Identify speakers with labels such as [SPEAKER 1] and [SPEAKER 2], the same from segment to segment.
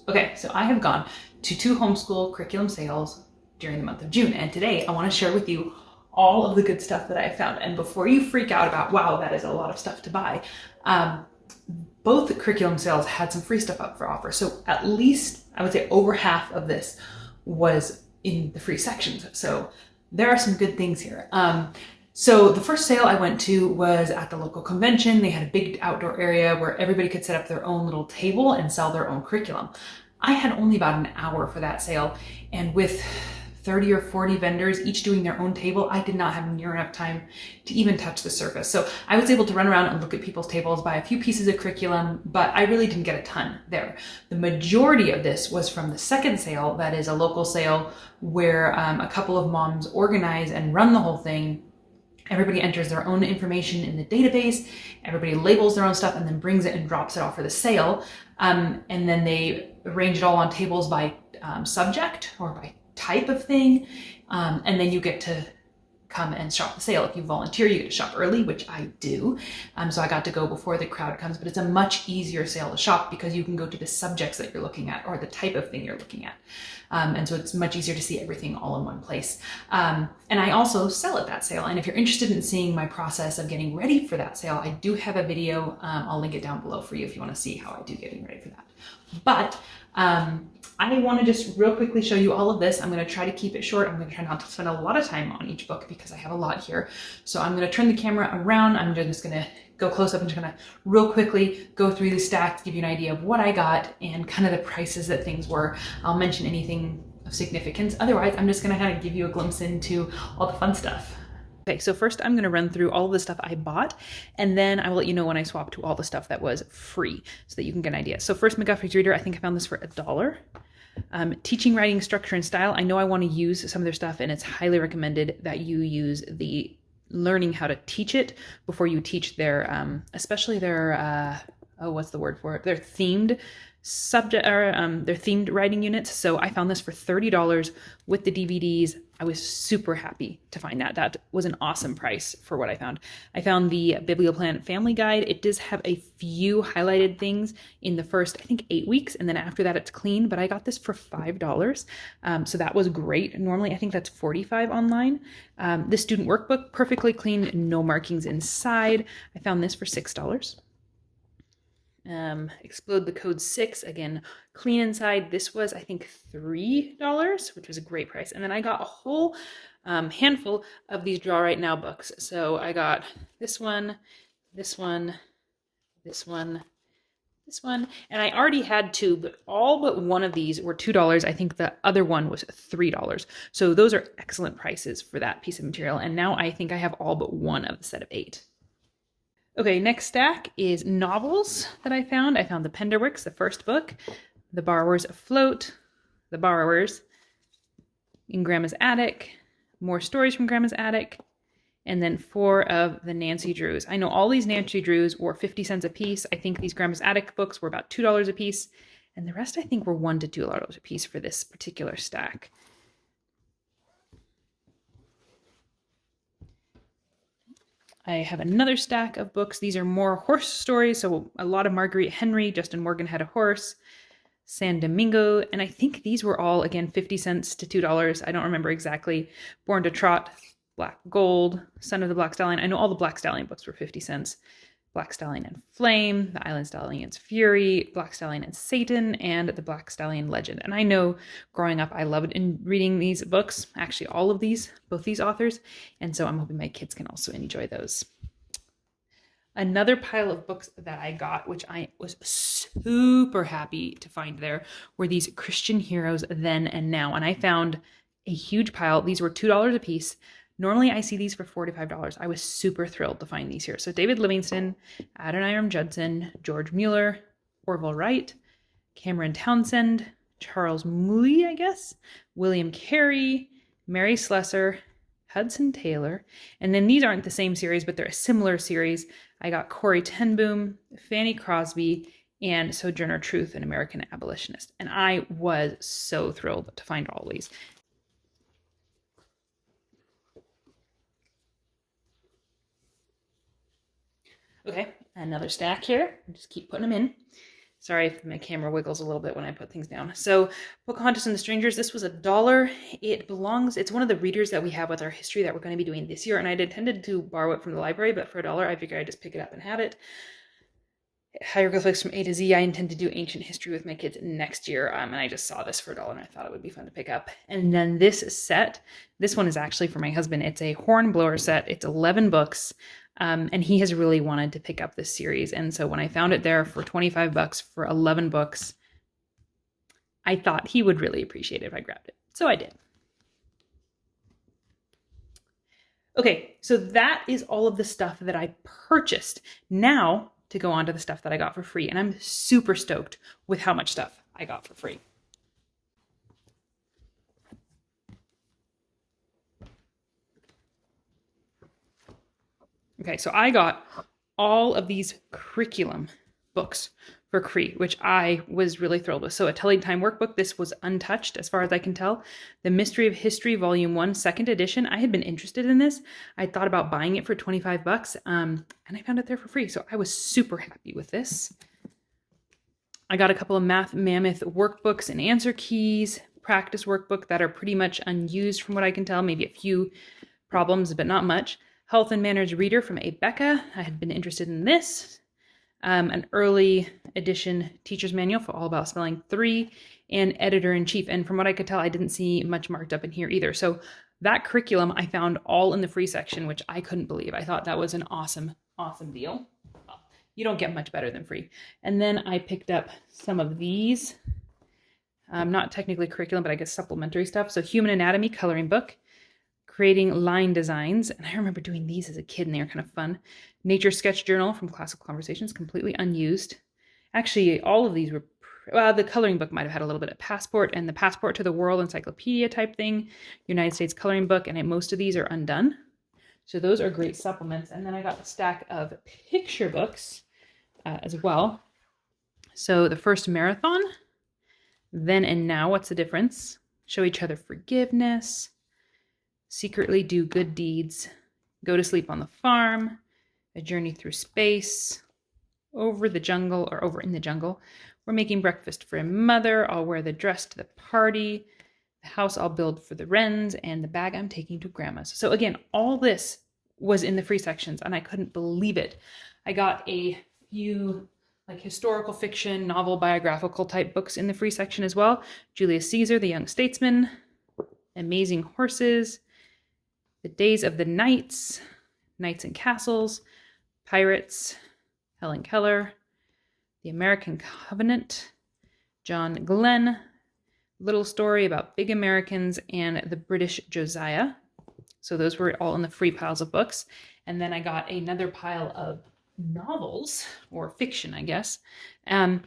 [SPEAKER 1] Okay, so I have gone to 2 homeschool curriculum sales during the month of June, and today I want to share with you all of the good stuff that I found. And before you freak out about, wow, that is a lot of stuff to buy, both curriculum sales had some free stuff up for offer. So at least I would say over half of this was in the free sections. So there are some good things here. So the first sale I went to was at the local convention. They had a big outdoor area where everybody could set up their own little table and sell their own curriculum. I had only about an hour for that sale, and with 30 or 40 vendors, each doing their own table, I did not have near enough time to even touch the surface. So I was able to run around and look at people's tables, buy a few pieces of curriculum, but I really didn't get a ton there. The majority of this was from the second sale, that is a local sale where a couple of moms organize and run the whole thing. Everybody enters their own information in the database, everybody labels their own stuff, and then brings it and drops it off for the sale. And then they arrange it all on tables by subject or by type of thing. And then you get to come and shop the sale. If you volunteer, you get to shop early, which I do. So I got to go before the crowd comes, but it's a much easier sale to shop because you can go to the subjects that you're looking at or the type of thing you're looking at. And so it's much easier to see everything all in one place. And I also sell at that sale. And if you're interested in seeing my process of getting ready for that sale, I do have a video. I'll link it down below for you if you want to see how I do getting ready for that. But I want to just real quickly show you all of this. I'm going to try to keep it short. I'm going to try not to spend a lot of time on each book because I have a lot here. So I'm going to turn the camera around. I'm just going to go close up and just going to real quickly go through the stacks, give you an idea of what I got and kind of the prices that things were. I'll mention anything of significance. Otherwise, I'm just going to kind of give you a glimpse into all the fun stuff. Okay, so first I'm going to run through all of the stuff I bought, and then I will let you know when I swap to all the stuff that was free so that you can get an idea. So first, McGuffey's Reader, I think I found this for $1. Teaching, Writing, Structure, and Style. I know I want to use some of their stuff, and it's highly recommended that you use the learning how to teach it before you teach their, especially their, what's the word for it? Their themed subject, or their themed writing units. So I found this for $30 with the DVDs. I was super happy to find that. That was an awesome price for what I found. I found the Biblioplanet Family Guide. It does have a few highlighted things in the first, I think, 8 weeks. And then after that, it's clean. But I got this for $5. So that was great. Normally, I think that's $45 online. The student workbook, perfectly clean, no markings inside. I found this for $6. Explode the Code 6, again, clean inside. This was, I think, $3, which was a great price. And then I got a whole handful of these Draw Right Now books. So I got this one, this one, this one, this one, and I already had two, but all but one of these were $2. I think the other one was $3. So those are excellent prices for that piece of material. And now I think I have all but one of the set of 8. Okay, next stack is novels that I found. I found The Penderwicks, the first book, The Borrowers Afloat, The Borrowers, In Grandma's Attic, More Stories from Grandma's Attic, and then 4 of the Nancy Drews. I know all these Nancy Drews were 50 cents a piece. I think these Grandma's Attic books were about $2 a piece, and the rest I think were $1 to $2 a piece for this particular stack. I have another stack of books. These are more horse stories, so a lot of Marguerite Henry, Justin Morgan Had a Horse, San Domingo, and I think these were all, again, 50 cents to $2. I don't remember exactly. Born to Trot, Black Gold, Son of the Black Stallion. I know all the Black Stallion books were 50 cents. Black Stallion and Flame, The Island Stallion's Fury, Black Stallion and Satan, and The Black Stallion Legend. And I know growing up I loved reading these books, actually all of these, both these authors, and so I'm hoping my kids can also enjoy those. Another pile of books that I got, which I was super happy to find there, were these Christian Heroes Then and Now. And I found a huge pile. These were $2 a piece. Normally, I see these for $4 to $5. I was super thrilled to find these here. So David Livingston, Adoniram Judson, George Mueller, Orville Wright, Cameron Townsend, Charles Moody, I guess, William Carey, Mary Slessor, Hudson Taylor. And then these aren't the same series, but they're a similar series. I got Corrie ten Boom, Fanny Crosby, and Sojourner Truth, an American abolitionist. And I was so thrilled to find all these. Okay, another stack here. Just keep putting them in. Sorry if my camera wiggles a little bit when I put things down. So Pocahontas and the Strangers, this was $1. It's one of the readers that we have with our history that we're going to be doing this year. And I'd intended to borrow it from the library, but for $1, I figured I'd just pick it up and have it. Hieroglyphics from A to Z. I intend to do ancient history with my kids next year. And I just saw this for $1 and I thought it would be fun to pick up. And then this set, this one is actually for my husband. It's a hornblower set. It's 11 books. And he has really wanted to pick up this series. And so when I found it there for $25 for 11 books, I thought he would really appreciate it if I grabbed it. So I did. Okay, so that is all of the stuff that I purchased. Now to go on to the stuff that I got for free. And I'm super stoked with how much stuff I got for free. Okay, so I got all of these curriculum books for free, which I was really thrilled with. So a Telling Time workbook, this was untouched as far as I can tell. The Mystery of History Volume 1, second edition. I had been interested in this. I thought about buying it for $25, and I found it there for free. So I was super happy with this. I got a couple of Math Mammoth workbooks and answer keys, practice workbook that are pretty much unused from what I can tell, maybe a few problems, but not much. Health and Manners Reader from A. Becca. I had been interested in this. An early edition teacher's manual for All About Spelling 3, and Editor-in-Chief. And from what I could tell, I didn't see much marked up in here either. So that curriculum I found all in the free section, which I couldn't believe. I thought that was an awesome, awesome deal. Well, you don't get much better than free. And then I picked up some of these, not technically curriculum, but I guess supplementary stuff. So Human Anatomy coloring book, Creating Line Designs. And I remember doing these as a kid and they were kind of fun. Nature Sketch Journal from Classical Conversations, completely unused. Actually, all of these were, well, the coloring book might have had a little bit of Passport and the Passport to the World Encyclopedia type thing, United States coloring book, and most of these are undone. So those are great supplements. And then I got a stack of picture books as well. So the First Marathon, Then and Now, What's the Difference? Show Each Other Forgiveness, Secretly Do Good Deeds, Go to Sleep on the Farm, A Journey Through Space, Over in the Jungle, We're Making Breakfast for a Mother, I'll Wear the Dress to the Party, The House I'll Build for the Wrens, and The Bag I'm Taking to Grandma's. So again, all this was in the free sections and I couldn't believe it. I got a few like historical fiction, novel, biographical type books in the free section as well. Julius Caesar, The Young Statesman, Amazing Horses, The Days of the Knights, Knights and Castles, Pirates, Helen Keller, The American Covenant, John Glenn, Little Story About Big Americans, and The British Josiah. So those were all in the free piles of books. And then I got another pile of novels, or fiction, I guess. And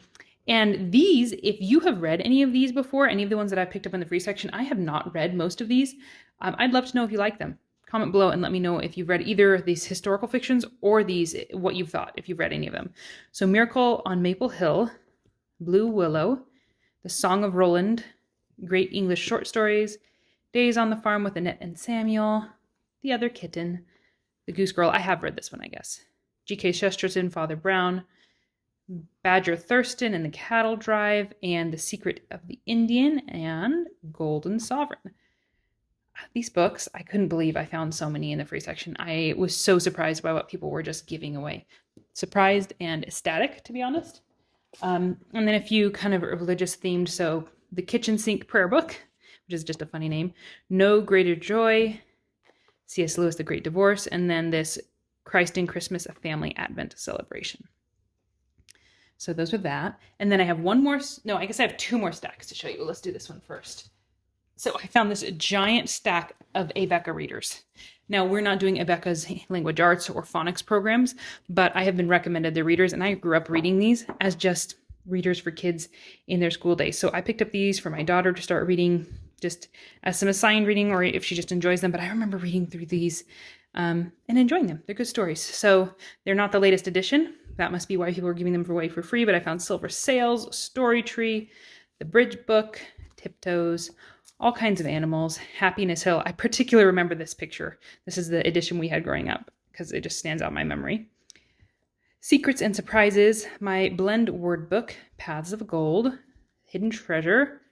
[SPEAKER 1] these, if you have read any of these before, any of the ones that I've picked up in the free section, I have not read most of these. I'd love to know if you like them. Comment below and let me know if you've read either of these historical fictions or these, what you've thought, if you've read any of them. So Miracle on Maple Hill, Blue Willow, The Song of Roland, Great English Short Stories, Days on the Farm with Annette and Samuel, The Other Kitten, The Goose Girl. I have read this one, I guess. G.K. Chesterton, Father Brown, Badger Thurston and the Cattle Drive, and The Secret of the Indian, and Golden Sovereign. These books, I couldn't believe I found so many in the free section. I was so surprised by what people were just giving away. Surprised and ecstatic, to be honest. And then a few kind of religious themed. So The Kitchen Sink Prayer Book, which is just a funny name. No Greater Joy, C.S. Lewis, The Great Divorce, and then this Christ in Christmas, A Family Advent Celebration. So those are that. And then I have I guess I have two more stacks to show you. Let's do this one first. So I found this giant stack of A. Becca readers. Now, we're not doing A. Becca's language arts or phonics programs, but I have been recommended the readers, and I grew up reading these as just readers for kids in their school days. So I picked up these for my daughter to start reading just as some assigned reading, or if she just enjoys them. But I remember reading through these and enjoying them. They're good stories. So they're not the latest edition. That must be why people are giving them away for free. But I found Silver Sails, Story Tree, The Bridge Book, Tiptoes, all kinds of animals, Happiness Hill. I particularly remember this picture. This is the edition we had growing up because it just stands out in my memory. Secrets and Surprises, my blend word book, Paths of Gold, Hidden Treasure,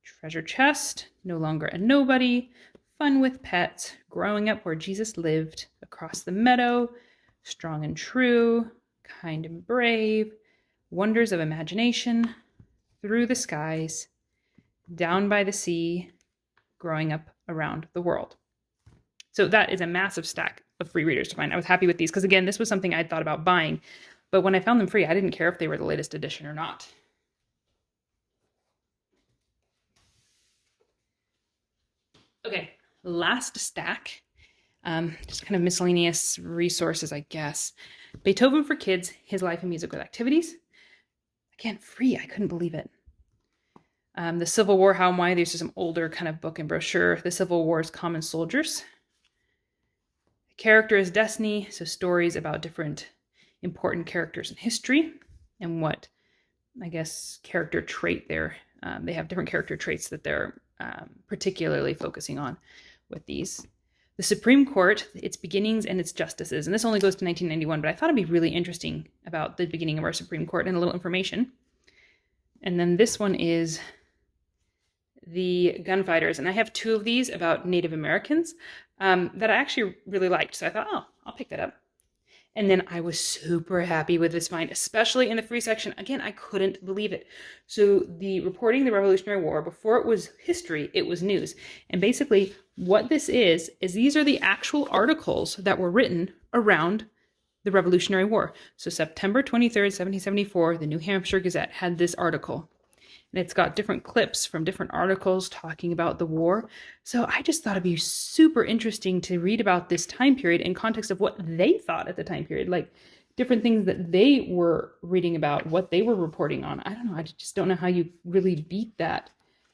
[SPEAKER 1] Treasure Chest, No Longer a Nobody, Fun with Pets, Growing Up Where Jesus Lived, Across the Meadow, Strong and True, Kind and Brave, Wonders of Imagination, Through the Skies, Down by the Sea, Growing Up Around the World. So that is a massive stack of free readers to find. I was happy with these because, again, this was something I'd thought about buying, but when I found them free, I didn't care if they were the latest edition or not. Okay, last stack, just kind of miscellaneous resources, I guess. Beethoven for Kids, His Life and Music with Activities. Again, free, I couldn't believe it. The Civil War, How and Why. These are some older kind of book and brochure. The Civil War's Common Soldiers. The Character is Destiny, so stories about different important characters in history and what, I guess, character trait they have different character traits that they're particularly focusing on with these. The Supreme Court, Its Beginnings and Its Justices. And this only goes to 1991, but I thought it'd be really interesting about the beginning of our Supreme Court and a little information. And then this one is The Gunfighters. And I have two of these about Native Americans that I actually really liked. So I thought, oh, I'll pick that up. And then I was super happy with this find, especially in the free section. Again, I couldn't believe it. So the Reporting the Revolutionary War, before it was history, it was news. And basically what this is these are the actual articles that were written around the Revolutionary War. So September 23rd, 1774, the New Hampshire Gazette had this article. And it's got different clips from different articles talking about the war. So I just thought it'd be super interesting to read about this time period in context of what they thought at the time period, like different things that they were reading about, what they were reporting on. I don't know. I just don't know how you really beat that,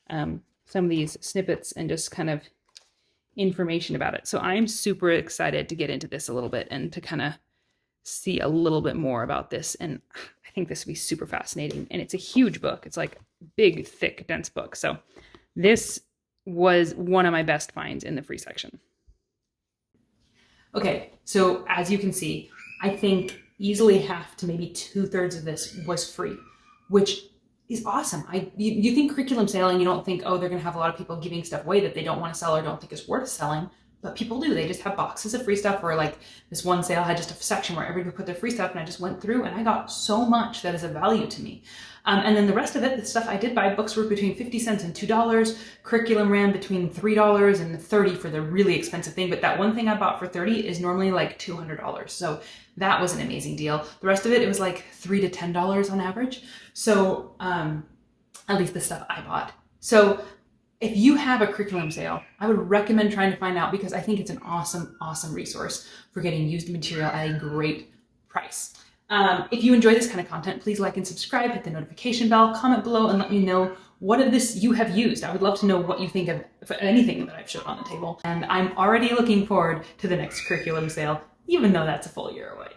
[SPEAKER 1] some of these snippets and just kind of information about it. So I'm super excited to get into this a little bit and to kind of see a little bit more about this. And I think this would be super fascinating. And it's a huge book. It's like big, thick, dense book. So this was one of my best finds in the free section. Okay, so as you can see, I think easily half to maybe 2/3 of this was free, which is awesome. You think curriculum sale and you don't think, oh, they're going to have a lot of people giving stuff away that they don't want to sell or don't think is worth selling. But people do. They just have boxes of free stuff, or like this one sale had just a section where everybody put their free stuff, and I just went through and I got so much that is of value to me. And then the rest of it, the stuff I did buy, books were between 50 cents and $2. Curriculum ran between $3 and $30 for the really expensive thing. But that one thing I bought for $30 is normally like $200. So that was an amazing deal. The rest of it was like $3 to $10 on average. So at least the stuff I bought. So if you have a curriculum sale, I would recommend trying to find out, because I think it's an awesome, awesome resource for getting used material at a great price. If you enjoy this kind of content, please like and subscribe, hit the notification bell, comment below, and let me know what of this you have used. I would love to know what you think of anything that I've showed on the table. And I'm already looking forward to the next curriculum sale, even though that's a full year away.